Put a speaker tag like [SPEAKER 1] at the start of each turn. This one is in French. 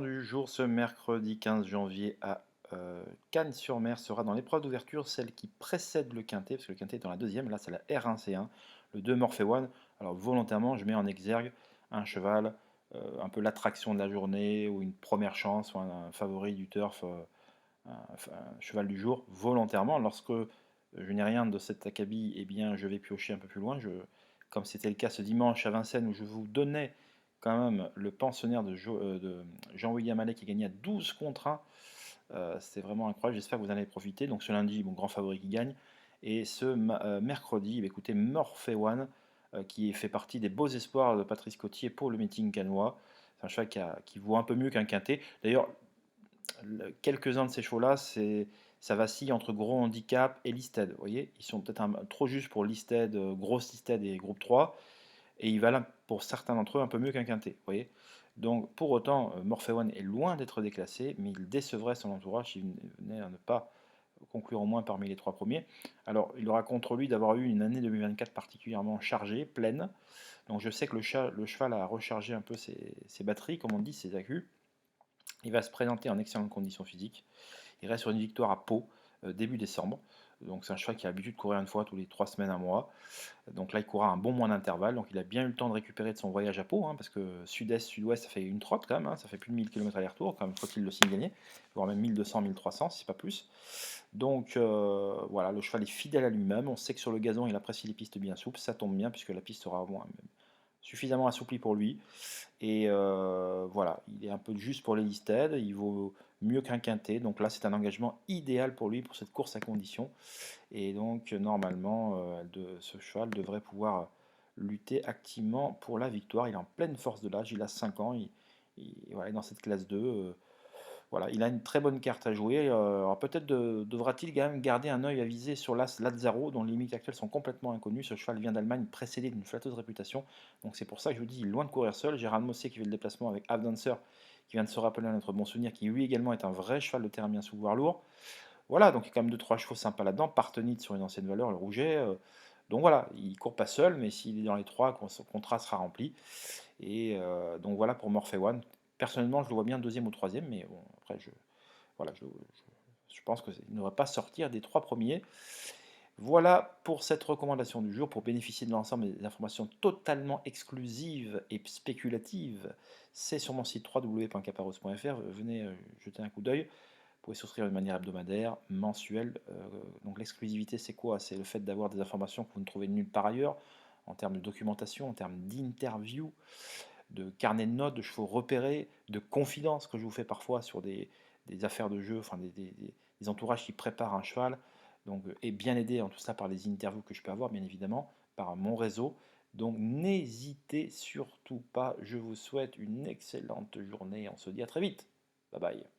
[SPEAKER 1] Du jour, ce mercredi 15 janvier à Cannes-sur-Mer sera dans l'épreuve d'ouverture, celle qui précède le quintet, parce que le quintet est dans la deuxième, là c'est la R1C1, le 2 Morphe One. Alors volontairement, je mets en exergue un cheval, un peu l'attraction de la journée, ou une première chance, ou un favori du turf, un cheval du jour, volontairement. Lorsque je n'ai rien de cet acabit, eh bien je vais piocher un peu plus loin. Comme c'était le cas ce dimanche à Vincennes, où je vous donnais quand même le pensionnaire de Jean-William Allais qui gagnait à 12 contre 1. C'était vraiment incroyable, j'espère que vous en avez profité. Donc ce lundi, mon grand favori qui gagne. Et ce mercredi, écoutez, Morphe One, qui fait partie des beaux espoirs de Patrice Cottier pour le meeting cannois. C'est un cheval qui vaut un peu mieux qu'un quintet. D'ailleurs, quelques-uns de ces chevaux-là, ça vacille entre gros handicap et listed. Vous voyez, ils sont peut-être trop justes pour listed, grosse listed et groupe 3. Et il valent pour certains d'entre eux un peu mieux qu'un quintet. Vous voyez, donc pour autant, Morphe One est loin d'être déclassé, mais il décevrait son entourage s'il venait à ne pas conclure au moins parmi les trois premiers. Alors, il aura contre lui d'avoir eu une année 2024 particulièrement chargée, pleine. Donc je sais que le cheval a rechargé un peu ses batteries, comme on dit, ses accus. Il va se présenter en excellente condition physique. Il reste sur une victoire à Pau, début décembre. Donc c'est un cheval qui a l'habitude de courir une fois tous les 3 semaines, un mois. Donc là, il courra un bon mois d'intervalle. Donc il a bien eu le temps de récupérer de son voyage à Pau, hein, parce que sud-est, sud-ouest, ça fait une trotte quand même. Hein, ça fait plus de 1000 km aller-retour, quand même, faut-il le signe gagner. Voire même 1200, 1300, si c'est pas plus. Donc voilà, le cheval est fidèle à lui-même. On sait que sur le gazon, il apprécie les pistes bien souples. Ça tombe bien, puisque la piste sera au moins suffisamment assouplie pour lui. Et voilà, il est un peu juste pour les listed, il vaut mieux qu'un quintet. Donc là, c'est un engagement idéal pour lui, pour cette course à condition. Et donc, normalement, ce cheval devrait pouvoir lutter activement pour la victoire. Il est en pleine force de l'âge, il a 5 ans, voilà, il est dans cette classe 2. Voilà, il a une très bonne carte à jouer. Alors peut-être devra-t-il quand même garder un œil à viser sur l'As Lazzaro, dont les limites actuelles sont complètement inconnues. Ce cheval vient d'Allemagne, précédé d'une flatteuse réputation. Donc c'est pour ça que je vous dis, il est loin de courir seul. Gérard Mossé qui fait le déplacement avec Avdancer, qui vient de se rappeler à notre bon souvenir, qui lui également est un vrai cheval de terrain bien sous voire lourd. Voilà, donc il y a quand même deux trois chevaux sympas là-dedans. Partenit sur une ancienne valeur, le Rouget. Donc voilà, il court pas seul, mais s'il est dans les trois, son contrat sera rempli. Et donc voilà pour Morphe One. Personnellement, je le vois bien deuxième ou troisième, mais bon, après, voilà, je pense qu'il ne devrait pas sortir des trois premiers. Voilà pour cette recommandation du jour. Pour bénéficier de l'ensemble des informations totalement exclusives et spéculatives, c'est sur mon site www.caparos.fr. Venez jeter un coup d'œil. Vous pouvez souscrire de manière hebdomadaire, mensuelle. Donc l'exclusivité, c'est quoi? C'est le fait d'avoir des informations que vous ne trouvez nulle part ailleurs, en termes de documentation, en termes d'interview, de carnet de notes, de chevaux repérés, de confidences que je vous fais parfois sur des affaires de jeu, enfin des entourages qui préparent un cheval. Donc, et bien aidé en tout ça par les interviews que je peux avoir, bien évidemment, par mon réseau. Donc n'hésitez surtout pas. Je vous souhaite une excellente journée. On se dit à très vite. Bye bye.